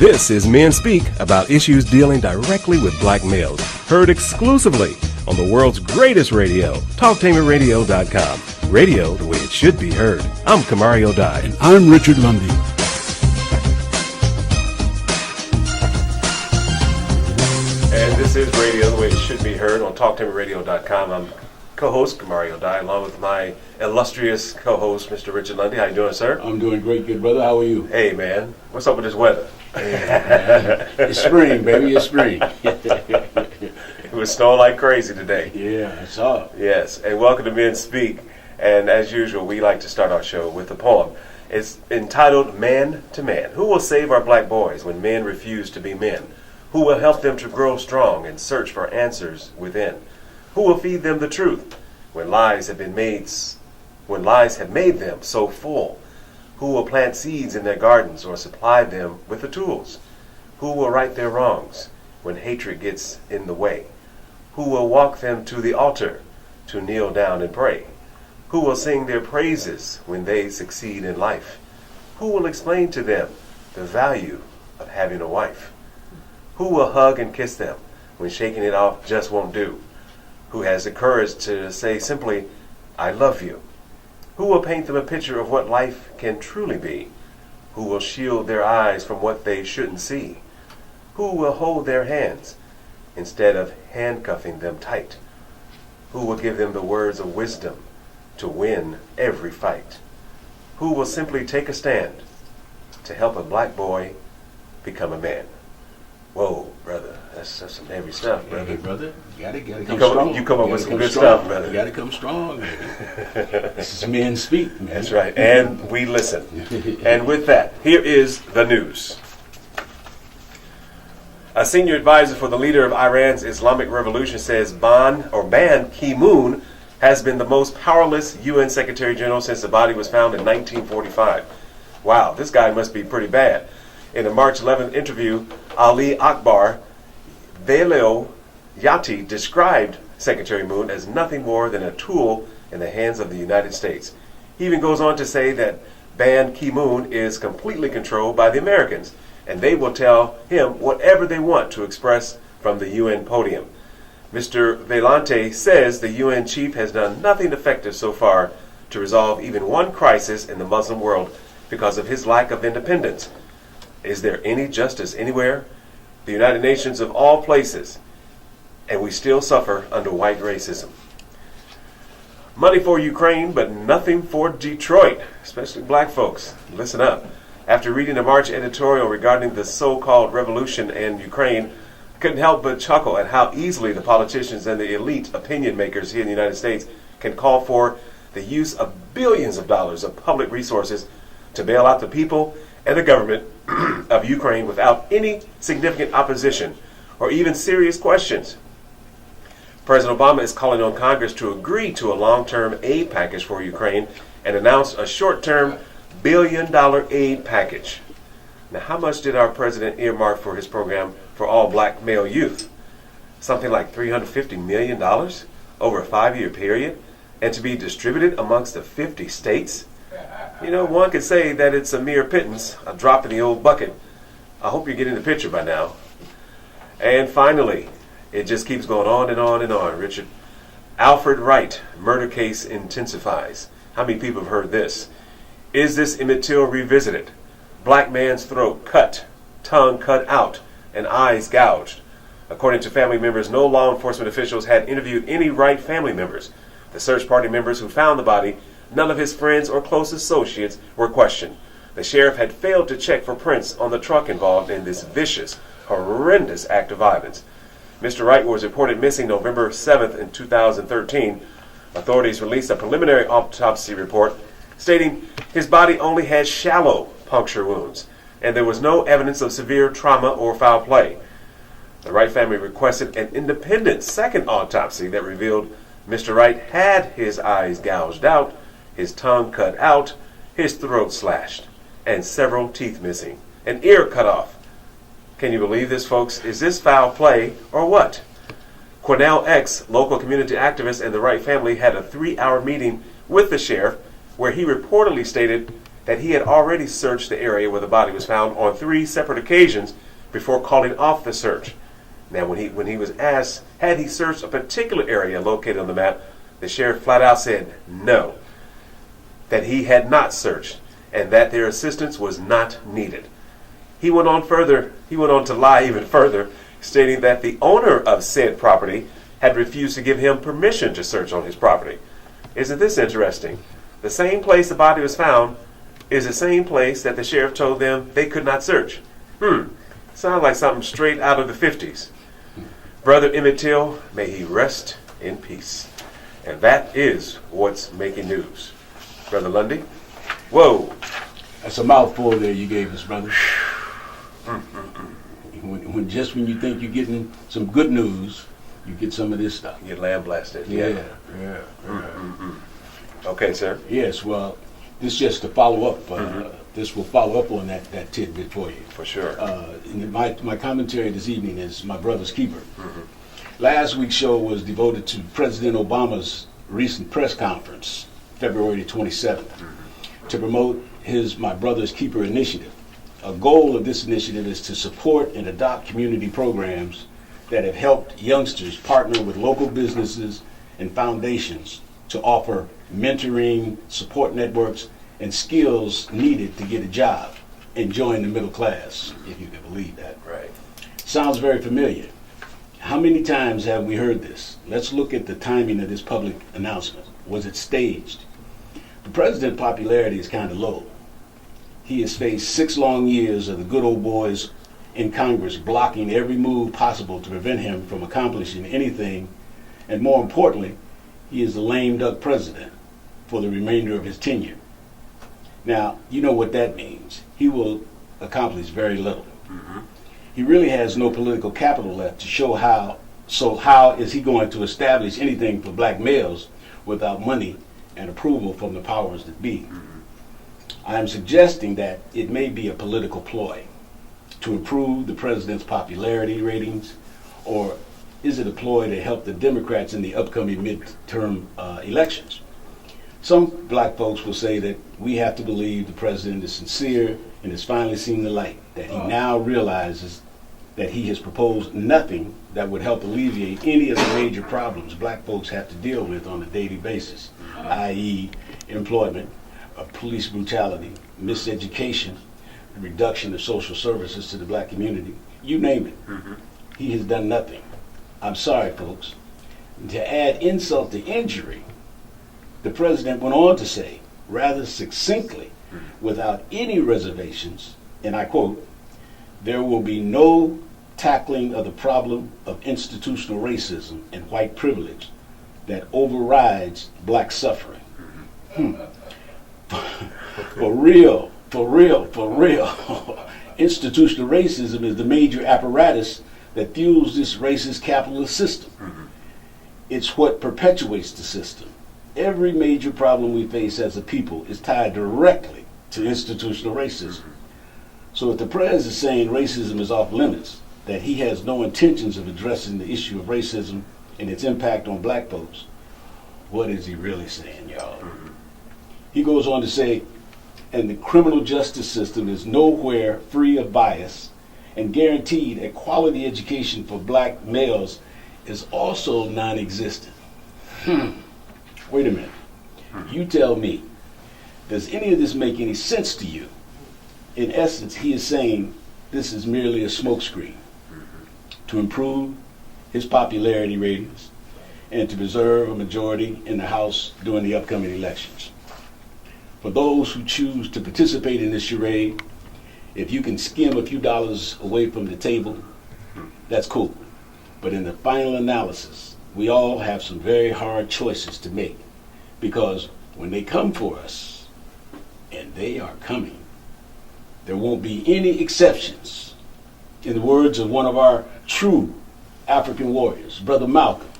This is Men Speak, about issues dealing directly with black males. Heard exclusively on the world's greatest radio, TalkTamerRadio.com. Radio the way it should be heard. I'm Kamari Odia. And I'm Richard Lundy. And this is radio the way it should be heard on TalkTamerRadio.com. I'm co-host Kamari Odia, along with my illustrious co-host, Mr. Richard Lundy. How you doing, sir? I'm doing great, good brother. How are you? Hey, man. What's up with this weather? It's spring, baby. It's spring. It was snowing like crazy today. Yeah, I saw it. Yes, and welcome to Men Speak. And as usual, we like to start our show with a poem. It's entitled Man to Man. Who will save our black boys when men refuse to be men? Who will help them to grow strong and search for answers within? Who will feed them the truth when lies have made them so full? Who will plant seeds in their gardens or supply them with the tools? Who will right their wrongs when hatred gets in the way? Who will walk them to the altar to kneel down and pray? Who will sing their praises when they succeed in life? Who will explain to them the value of having a wife? Who will hug and kiss them when shaking it off just won't do? Who has the courage to say simply, I love you? Who will paint them a picture of what life can truly be? Who will shield their eyes from what they shouldn't see? Who will hold their hands instead of handcuffing them tight? Who will give them the words of wisdom to win every fight? Who will simply take a stand to help a black boy become a man? Whoa, brother, that's some heavy stuff, brother. Hey, brother, you gotta come strong. You come up with some good stuff, brother. You gotta come strong, baby. This is Men Speak, man. That's right, and we listen. And with that, here is the news. A senior advisor for the leader of Iran's Islamic Revolution says Ban Ki-moon has been the most powerless UN Secretary General since the body was found in 1945. Wow, this guy must be pretty bad. In a March 11th interview, Ali Akbar Velayati described Secretary Moon as nothing more than a tool in the hands of the United States. He even goes on to say that Ban Ki-moon is completely controlled by the Americans, and they will tell him whatever they want to express from the UN podium. Mr. Velayati says the UN chief has done nothing effective so far to resolve even one crisis in the Muslim world because of his lack of independence. Is there any justice anywhere? The United Nations of all places, and we still suffer under white racism. Money for Ukraine, but nothing for Detroit, especially black folks. Listen up. After reading a March editorial regarding the so-called revolution in Ukraine, I couldn't help but chuckle at how easily the politicians and the elite opinion makers here in the United States can call for the use of billions of dollars of public resources to bail out the people and the government of Ukraine without any significant opposition or even serious questions. President Obama is calling on Congress to agree to a long-term aid package for Ukraine and announced a short-term billion-dollar aid package. Now, how much did our president earmark for his program for all black male youth? Something like $350 million over a 5-year period, and to be distributed amongst the 50 states? You know, one could say that it's a mere pittance, a drop in the old bucket. I hope you're getting the picture by now. And finally, it just keeps going on and on and on, Richard. Alfred Wright murder case intensifies. How many people have heard this? Is this Emmett Till revisited? Black man's throat cut, tongue cut out, and eyes gouged. According to family members, no law enforcement officials had interviewed any Wright family members. The search party members who found the body, none of his friends or close associates were questioned. The sheriff had failed to check for prints on the truck involved in this vicious, horrendous act of violence. Mr. Wright was reported missing November 7th in 2013. Authorities released a preliminary autopsy report stating his body only had shallow puncture wounds, and there was no evidence of severe trauma or foul play. The Wright family requested an independent second autopsy that revealed Mr. Wright had his eyes gouged out, his tongue cut out, his throat slashed, and several teeth missing, an ear cut off. Can you believe this, folks? Is this foul play or what? Cornell X, local community activist, and the Wright family had a 3-hour meeting with the sheriff where he reportedly stated that he had already searched the area where the body was found on 3 separate occasions before calling off the search. Now, when he was asked, had he searched a particular area located on the map, the sheriff flat out said no, that he had not searched, and that their assistance was not needed. He went on to lie even further, stating that the owner of said property had refused to give him permission to search on his property. Isn't this interesting? The same place the body was found is the same place that the sheriff told them they could not search. Sounds like something straight out of the 50s. Brother Emmett Till, may he rest in peace. And that is what's making news. Brother Lundy? Whoa. That's a mouthful there you gave us, brother. When you think you're getting some good news, you get some of this stuff. You get lambasted. Yeah. Okay, sir. Yes, well, this just to follow up. This will follow up on that tidbit for you. For sure. My commentary this evening is my brother's keeper. Last week's show was devoted to President Obama's recent press conference, February 27th, to promote his My Brother's Keeper initiative. A goal of this initiative is to support and adopt community programs that have helped youngsters partner with local businesses and foundations to offer mentoring, support networks, and skills needed to get a job and join the middle class, if you can believe that. Right. Sounds very familiar. How many times have we heard this? Let's look at the timing of this public announcement. Was it staged? The president's popularity is kind of low. He has faced 6 long years of the good old boys in Congress blocking every move possible to prevent him from accomplishing anything, and more importantly, he is the lame duck president for the remainder of his tenure. Now, you know what that means. He will accomplish very little. He really has no political capital left to show how. So how is he going to establish anything for black males without money and approval from the powers that be? I am suggesting that it may be a political ploy to improve the president's popularity ratings, or is it a ploy to help the Democrats in the upcoming midterm elections? Some black folks will say that we have to believe the president is sincere and has finally seen the light, that he now realizes that he has proposed nothing that would help alleviate any of the major problems black folks have to deal with on a daily basis, i.e. employment, police brutality, miseducation, the reduction of social services to the black community, you name it. He has done nothing. I'm sorry, folks. To add insult to injury, the president went on to say, rather succinctly, without any reservations, and I quote, "There will be no tackling of the problem of institutional racism and white privilege that overrides black suffering." For real. Institutional racism is the major apparatus that fuels this racist capitalist system. It's what perpetuates the system. Every major problem we face as a people is tied directly to institutional racism. So if the president is saying racism is off limits, that he has no intentions of addressing the issue of racism and its impact on black folks, what is he really saying, y'all? He goes on to say, and the criminal justice system is nowhere free of bias, and guaranteed a quality education for black males is also non-existent. Wait a minute. You tell me, does any of this make any sense to you? In essence, he is saying this is merely a smokescreen to improve his popularity ratings and to preserve a majority in the House during the upcoming elections. For those who choose to participate in this charade, if you can skim a few dollars away from the table, that's cool. But in the final analysis, we all have some very hard choices to make, because when they come for us, and they are coming, there won't be any exceptions. In the words of one of our true African warriors, Brother Malcolm,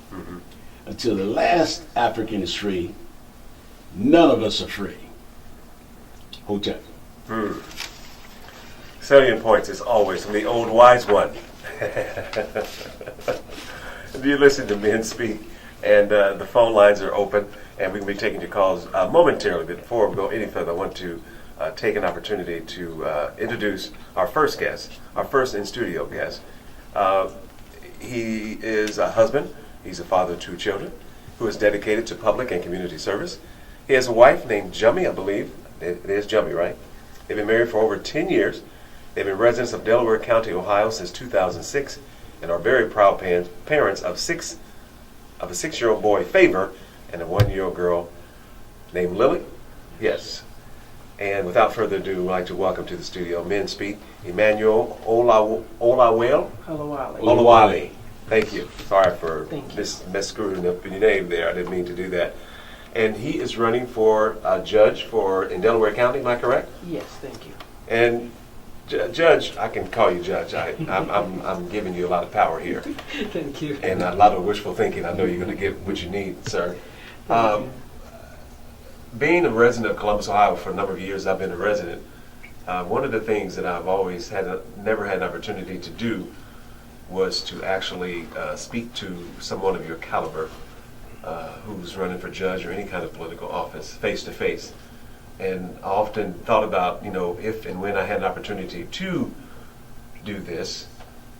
until the last African is free, none of us are free. Hotep. Salient points as always from the old wise one. You listen to men speak, and the phone lines are open, and we can be taking your calls momentarily. But before we go any further, I want to take an opportunity to introduce our first guest, our first in-studio guest. He is a husband. He's a father of 2 children who is dedicated to public and community service. He has a wife named Jummy, I believe. It is Jummy, right? They've been married for over 10 years. They've been residents of Delaware County, Ohio since 2006 and are very proud parents of a 6-year-old boy, Favor, and a 1-year-old girl named Lily. Yes. And without further ado, I'd like to welcome to the studio Men Speak, Emmanuel Olawale. Olawale. Thank you. Sorry for screwing up your name there. I didn't mean to do that. And he is running for a judge in Delaware County. Am I correct? Yes, thank you. And Judge, I can call you Judge. I'm giving you a lot of power here. Thank you. And a lot of wishful thinking. I know you're going to get what you need, sir. Being a resident of Columbus, Ohio for a number of years, I've been a resident. One of the things that I've always never had an opportunity to do was to actually speak to someone of your caliber who's running for judge or any kind of political office face to face. And I often thought about, if and when I had an opportunity to do this,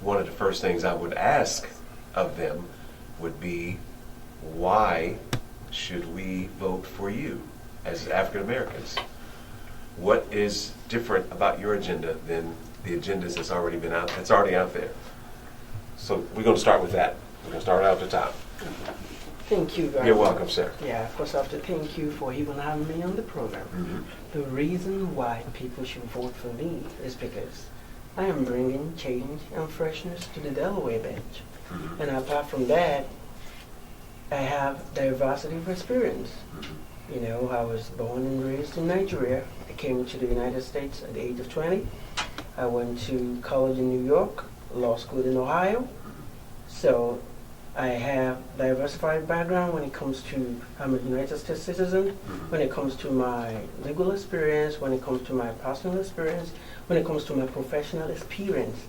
one of the first things I would ask of them would be, why should we vote for you as African Americans? What is different about your agenda than the agendas that's already out there? So we're going to start with that. We're going to start out at the top. Thank you very much. You're welcome, sir. Yeah, of course I have to thank you for even having me on the program. Mm-hmm. The reason why people should vote for me is because I am bringing change and freshness to the Delaware bench. Mm-hmm. And apart from that, I have diversity of experience. Mm-hmm. I was born and raised in Nigeria. I came to the United States at the age of 20. I went to college in New York, law school in Ohio. So I have diversified background when it comes to, I'm a United States citizen, when it comes to my legal experience, when it comes to my personal experience, when it comes to my professional experience.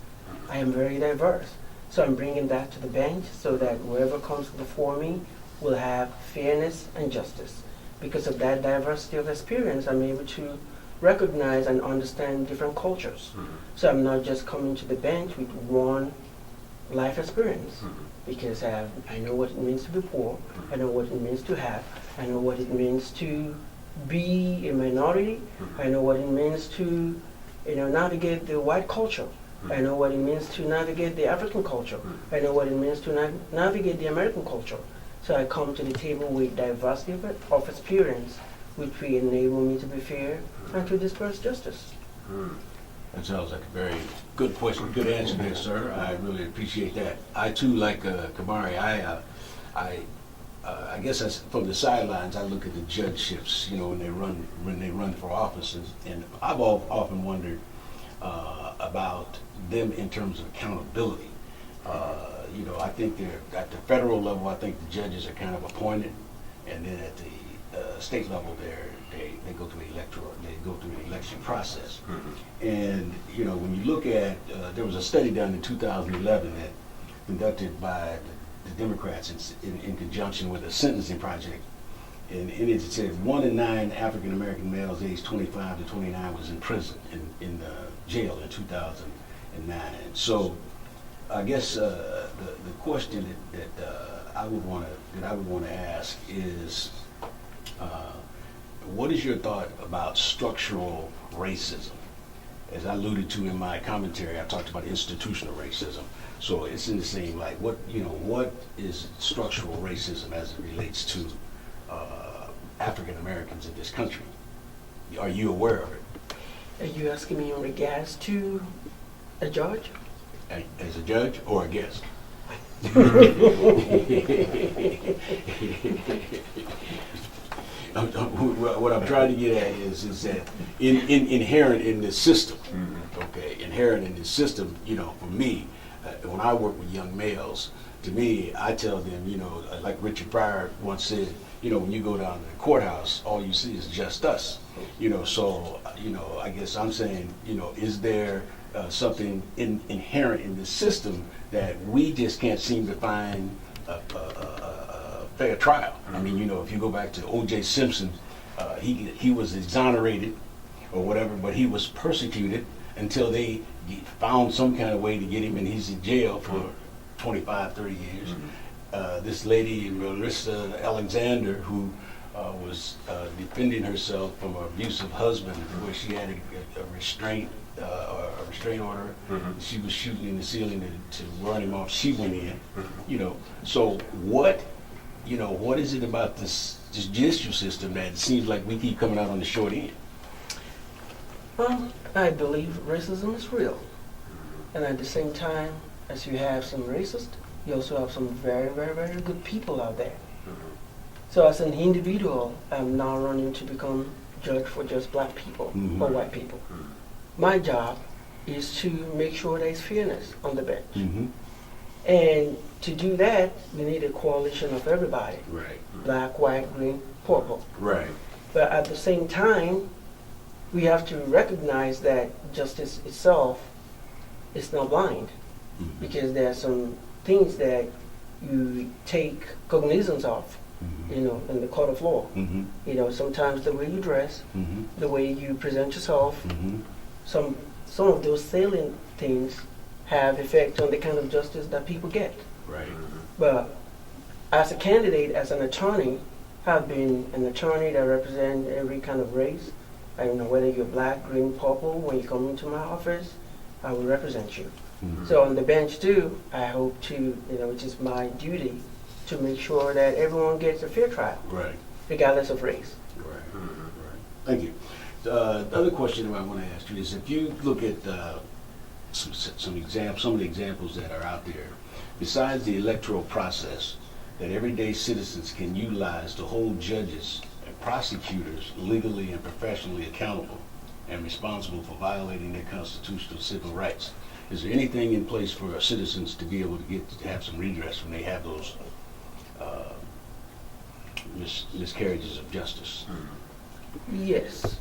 I am very diverse. So I'm bringing that to the bench so that whoever comes before me will have fairness and justice. Because of that diversity of experience, I'm able to recognize and understand different cultures. So I'm not just coming to the bench with one life experience. Because I know what it means to be poor, I know what it means to have, I know what it means to be a minority, I know what it means to navigate the white culture, I know what it means to navigate the African culture, I know what it means to navigate the American culture. So I come to the table with diversity of experience, which will enable me to be fair and to disperse justice. That sounds like a very good question, good answer there, sir. I really appreciate that. I too, like Kamari, I guess from the sidelines, I look at the judgeships, when they run for offices, and I've often wondered about them in terms of accountability. I think at the federal level, I think the judges are kind of appointed, and then at the state level, they go through the election process. And when you look at, there was a study done in 2011 that conducted by the Democrats in conjunction with a sentencing project, and in it said 1 in 9 African American males aged 25 to 29 was in prison in jail in 2009. So I guess the question that I would want to ask is, what is your thought about structural racism? As I alluded to in my commentary, I talked about institutional racism. So it's in the same light. What is structural racism as it relates to African Americans in this country? Are you aware of it? Are you asking me in regards to a judge? As a judge or a guest? What I'm trying to get at is that inherent in this system, inherent in this system, for me, when I work with young males, to me, I tell them, like Richard Pryor once said, when you go down to the courthouse, all you see is just us. So, I guess I'm saying, is there something inherent in the system that we just can't seem to find a fair trial? I mean, if you go back to O.J. Simpson, he was exonerated, or whatever, but he was persecuted until they found some kind of way to get him, and he's in jail for 25, 30 years. This lady, Marissa Alexander, who was defending herself from an abusive husband, where she had a restraint order. She was shooting in the ceiling to run him off. She went in. So what is it about this judicial system that it seems like we keep coming out on the short end? Well, I believe racism is real. And at the same time, as you have some racists, you also have some very, very, very good people out there. So as an individual, I'm now running to become judge for just black people or white people. My job is to make sure there's fairness on the bench. And to do that, we need a coalition of everybody. Right. Black, white, green, purple. Right. But at the same time, we have to recognize that justice itself is not blind, because there are some things that you take cognizance of, in the court of law. Sometimes the way you dress, the way you present yourself, some of those salient things have effect on the kind of justice that people get. Right. But as a candidate, as an attorney, I've been an attorney that represents every kind of race. I don't know whether you're black, green, purple. When you come into my office, I will represent you. So on the bench too, I hope to, which is my duty, to make sure that everyone gets a fair trial, Right. regardless of race. Right. Thank you. The other question that I want to ask you is, if you look at some of the examples that are out there, besides the electoral process that everyday citizens can utilize to hold judges and prosecutors legally and professionally accountable and responsible for violating their constitutional civil rights, is there anything in place for our citizens to be able to have some redress when they have those miscarriages of justice? Yes.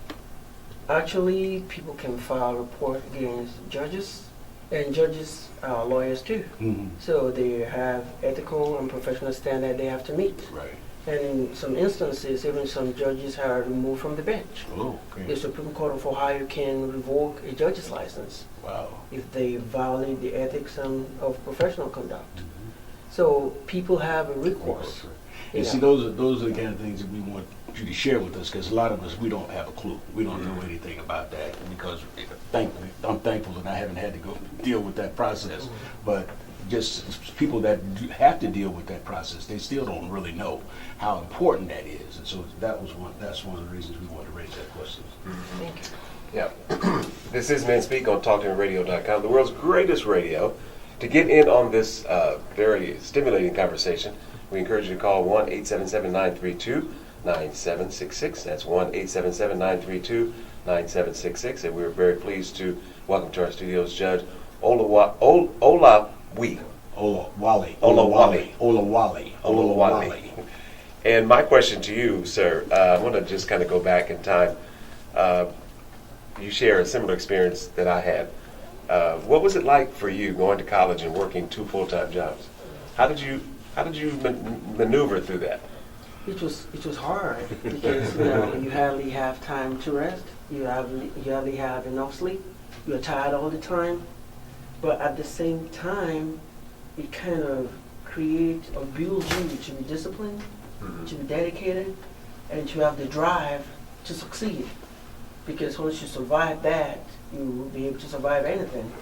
Actually, people can file a report against judges, and judges are lawyers too. So they have ethical and professional standard they have to meet. Right. And in some instances, even some judges are removed from the bench. Oh, okay. The Supreme Court of Ohio can revoke a judge's license Wow. if they violate the ethics of professional conduct. So people have a recourse. And see, those are the kind of things that we want you to share with us, because a lot of us, we don't have a clue. We don't know anything about that, because I'm thankful that I haven't had to go deal with that process. But just people that have to deal with that process, they still don't really know how important that is. And so that's one of the reasons we wanted to raise that question. Thank you. Yeah. This is Men Speak on TalkToMeRadio.com, the world's greatest radio. To get in on this very stimulating conversation, we encourage you to call 1-877-932-9766. That's 1-877-932-9766. And we're very pleased to welcome to our studios Judge Olawale. And my question to you, sir, I want to just kind of go back in time. You share a similar experience that I had. What was it like for you going to college and working 2 full-time jobs? How did you maneuver through that? It was hard because you hardly have time to rest. You hardly have enough sleep. You're tired all the time. But at the same time, it kind of creates or builds you to be disciplined, to be dedicated, and to have the drive to succeed. Because once you survive that, you will be able to survive anything.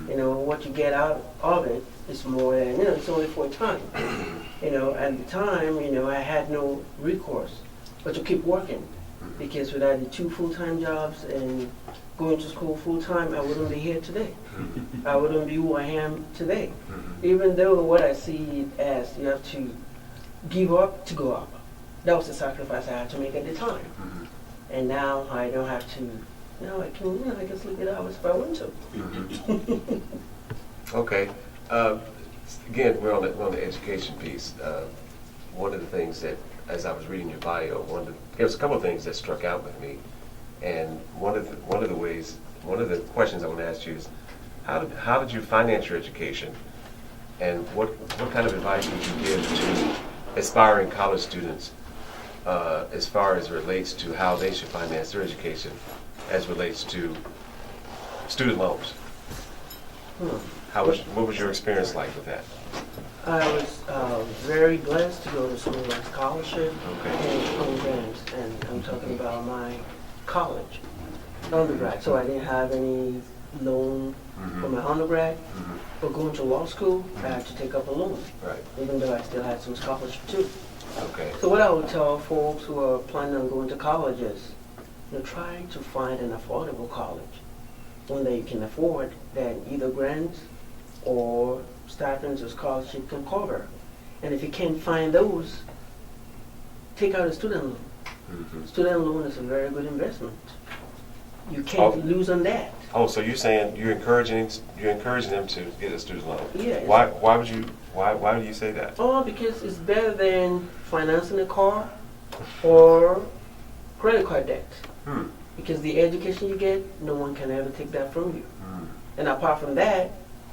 What you get out of it is more than, it's only for a time. At the time, I had no recourse but to keep working. Because without the 2 full-time jobs and going to school full-time, I wouldn't be here today. I wouldn't be who I am today. Even though what I see it as, you have to give up to go up. That was the sacrifice I had to make at the time. And now I don't have to. Now I can sleep 8 hours if I want to. Okay. Again, we're on the education piece. One of the things that, as I was reading your bio, there was a couple of things that struck out with me, and one of the questions I want to ask you is, how did you finance your education, and what kind of advice would you give to aspiring college students as far as it relates to how they should finance their education as relates to student loans? Hmm. What was your experience like with that? I was very blessed to go to school on scholarship Okay. and on grants, and I'm talking about my college, undergrad. So I didn't have any loan for my undergrad, but going to law school, I had to take up a loan, Right. even though I still had some scholarship too. Okay. So what I would tell folks who are planning on going to college is, try to find an affordable college, one that you can afford, that either grants or stipends or scholarship can cover. And if you can't find those, take out a student loan. Student loan is a very good investment. You can't lose on that. Oh, so you're saying you're encouraging them to get a student loan? Yeah. Why do you say that? Oh, because it's better than financing a car or credit card debt. Because the education you get, no one can ever take that from you. And apart from that,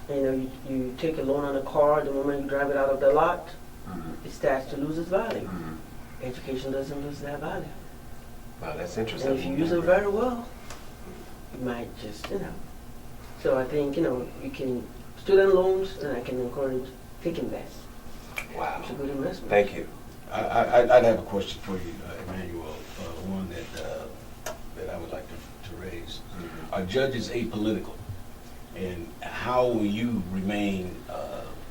you take a loan on a car, the moment you drive it out of the lot, it starts to lose its value. Education doesn't lose that value. Wow, that's interesting. And if you use it very well, you might just, So I think, you can, student loans, and I can encourage taking that. Wow. It's a good investment. Thank you. I'd have a question for you, Emmanuel, one that I would like to raise. Are judges apolitical? And how will you remain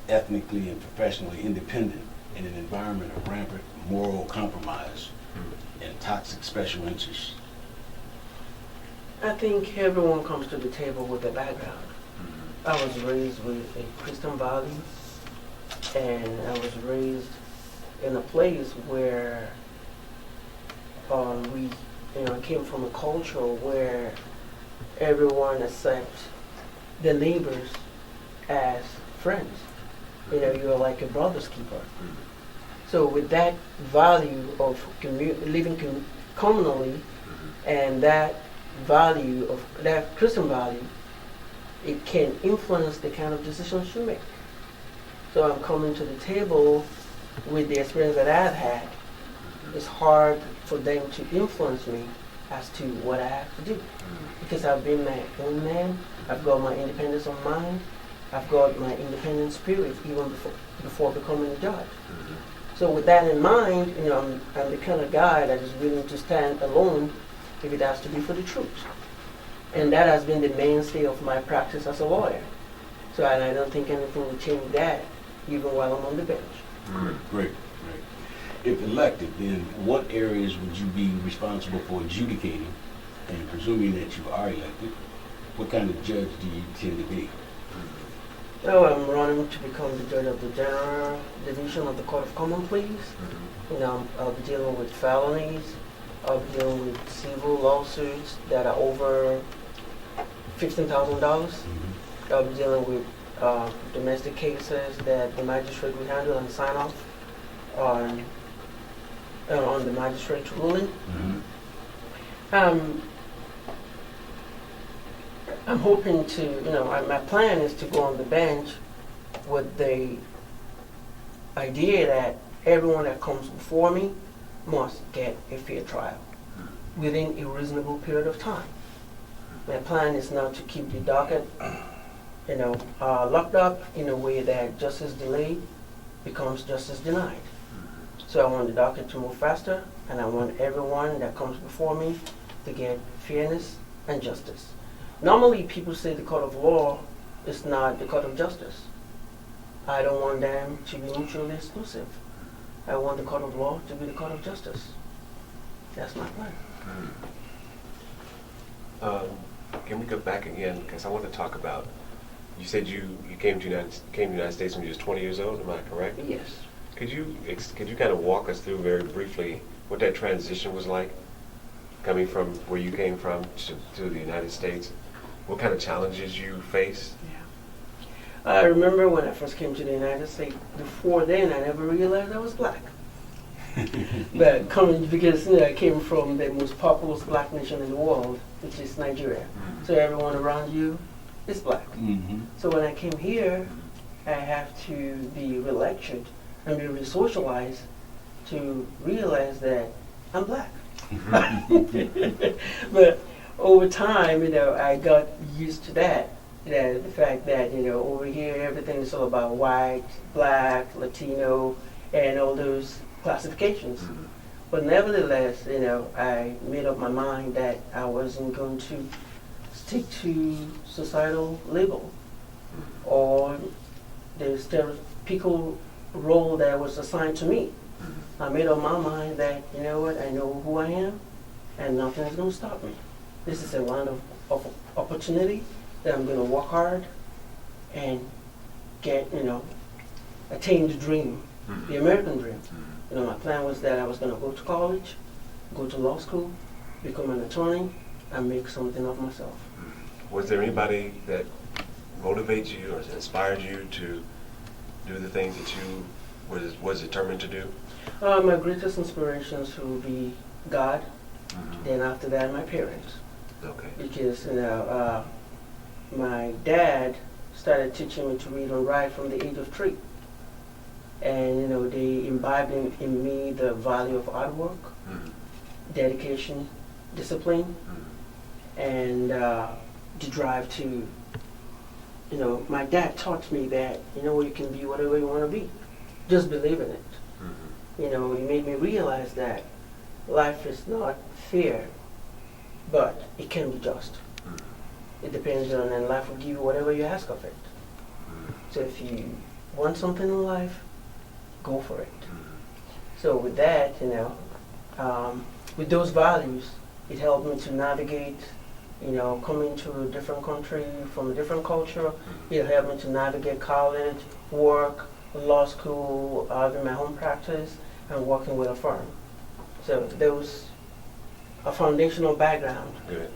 ethnically and professionally independent in an environment of rampant moral compromise and toxic special interests? I think everyone comes to the table with a background. I was raised with a Christian value, and I was raised in a place where I came from a culture where everyone accepts the neighbors as friends. You're like a brother's keeper. So with that value of living communally, and that value of that Christian value, it can influence the kind of decisions you make. So I'm coming to the table with the experience that I've had. It's hard for them to influence me as to what I have to do, because I've been my own man. I've got my independence of mind. I've got my independent spirit even before becoming a judge. So with that in mind, I'm the kind of guy that is willing to stand alone if it has to be for the truth. And that has been the mainstay of my practice as a lawyer. So and I don't think anything will change that even while I'm on the bench. Great. If elected, then what areas would you be responsible for adjudicating? And presuming that you are elected, what kind of judge do you intend to be? So I'm running to become the judge of the General Division of the Court of Common Pleas. I'll be dealing with felonies. I'll be dealing with civil lawsuits that are over $15,000. I'll be dealing with domestic cases that the magistrate will handle and sign off on the magistrate's ruling. I'm hoping to, my plan is to go on the bench with the idea that everyone that comes before me must get a fair trial within a reasonable period of time. My plan is not to keep the docket, locked up in a way that justice delayed becomes justice denied. So I want the docket to move faster, and I want everyone that comes before me to get fairness and justice. Normally, people say the court of law is not the court of justice. I don't want them to be mutually exclusive. I want the court of law to be the court of justice. That's my plan. Can we go back again? Because I want to talk about, you said you came to the United States when you was 20 years old, am I correct? Yes. Could you kind of walk us through very briefly what that transition was like, coming from where you came from to the United States? What kind of challenges you faced? Yeah. I remember when I first came to the United States, before then I never realized I was black. But because I came from the most populous black nation in the world, which is Nigeria. So everyone around you is black. So when I came here, I have to be re-lectured and be re-socialized to realize that I'm black. But over time, I got used to that. The fact that, over here everything is all about white, black, Latino, and all those classifications. Mhm. But nevertheless, I made up my mind that I wasn't going to stick to societal label or the stereotypical role that was assigned to me. I made up my mind that, I know who I am and nothing is going to stop me. This is a land of opportunity that I'm going to work hard and get, attain the dream, the American dream. My plan was that I was going to go to college, go to law school, become an attorney, and make something of myself. Was there anybody that motivates you or inspired you to do the things that you was determined to do? My greatest inspirations will be God, Mm-hmm. then after that my parents. Okay. Because, my dad started teaching me to read and write from the age of 3. And, they imbibed in me the value of hard work, Mm-hmm. dedication, discipline, Mm-hmm. and the drive to, my dad taught me that, you can be whatever you want to be. Just believe in it. Mm-hmm. He made me realize that life is not fair, but it can be just. Mm-hmm. It depends on, and life will give you whatever you ask of it. Mm-hmm. So if you want something in life, go for it. Mm-hmm. So with that, with those values, it helped me to navigate, coming to a different country from a different culture. It helped me to navigate college, work, law school, having my home practice, and working with a firm. So those a foundational background. Good.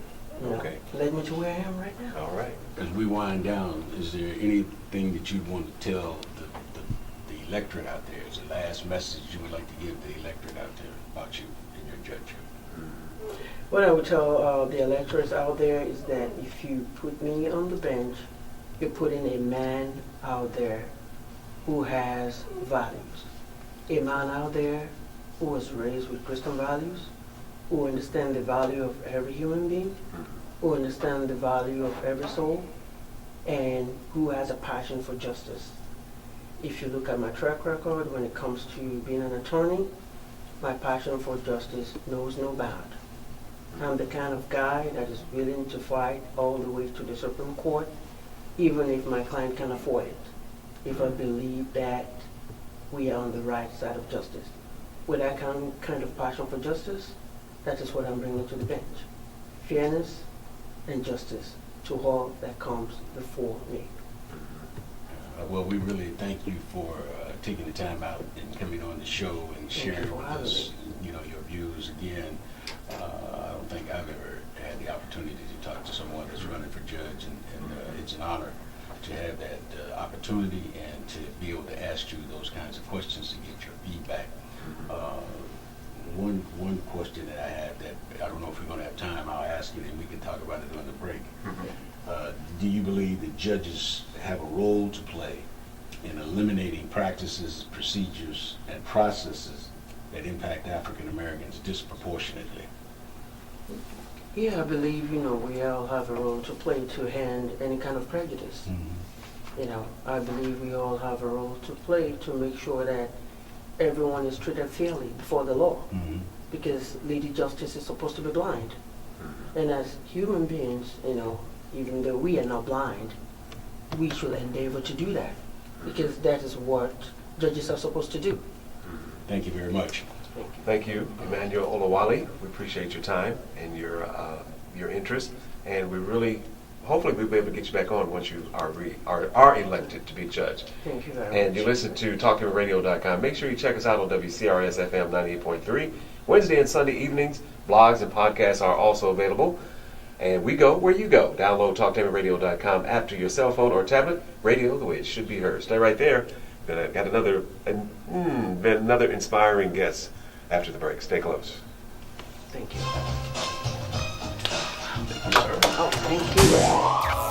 Okay. Led me to where I am right now. All right. As we wind down, is there anything that you'd want to tell the electorate out there? Is the last message you would like to give the electorate out there about you and your judgeship? What I would tell the electors out there is that if you put me on the bench, you're putting a man out there who has values. A man out there who was raised with Christian values, who understands the value of every human being, who understands the value of every soul, and who has a passion for justice. If you look at my track record when it comes to being an attorney, my passion for justice knows no bound. I'm the kind of guy that is willing to fight all the way to the Supreme Court, even if my client can afford it, if I believe that we are on the right side of justice. With that kind of passion for justice, that is what I'm bringing to the bench. Fairness and justice to all that comes before me. Well, we really thank you for taking the time out and coming on the show and sharing with us, your views again. I don't think I've ever had the opportunity to talk to someone that's running for judge, and it's an honor to have that opportunity and to be able to ask you those kinds of questions to get your feedback. One question that I have that I don't know if we're going to have time, I'll ask you and we can talk about it during the break. Do you believe that judges have a role to play in eliminating practices, procedures, and processes that impact African Americans disproportionately? Yeah, I believe, we all have a role to play to end any kind of prejudice. I believe we all have a role to play to make sure that everyone is treated fairly before the law. Because Lady Justice is supposed to be blind. And as human beings, even though we are not blind, we should endeavor to do that. Because that is what judges are supposed to do. Thank you very much. Thank you, Emmanuel Olawale. We appreciate your time and your interest, and hopefully we'll be able to get you back on once you are elected to be judge. Thank you very much. And you listen to TalkToMeRadio.com. Make sure you check us out on WCRS FM 98.3. Wednesday and Sunday evenings, blogs and podcasts are also available. And we go where you go. Download TalkToMeRadio.com app to your cell phone or tablet. Radio the way it should be heard. Stay right there. Got another inspiring guest after the break. Stay close. Thank you. Thank you, sir. Oh, thank you.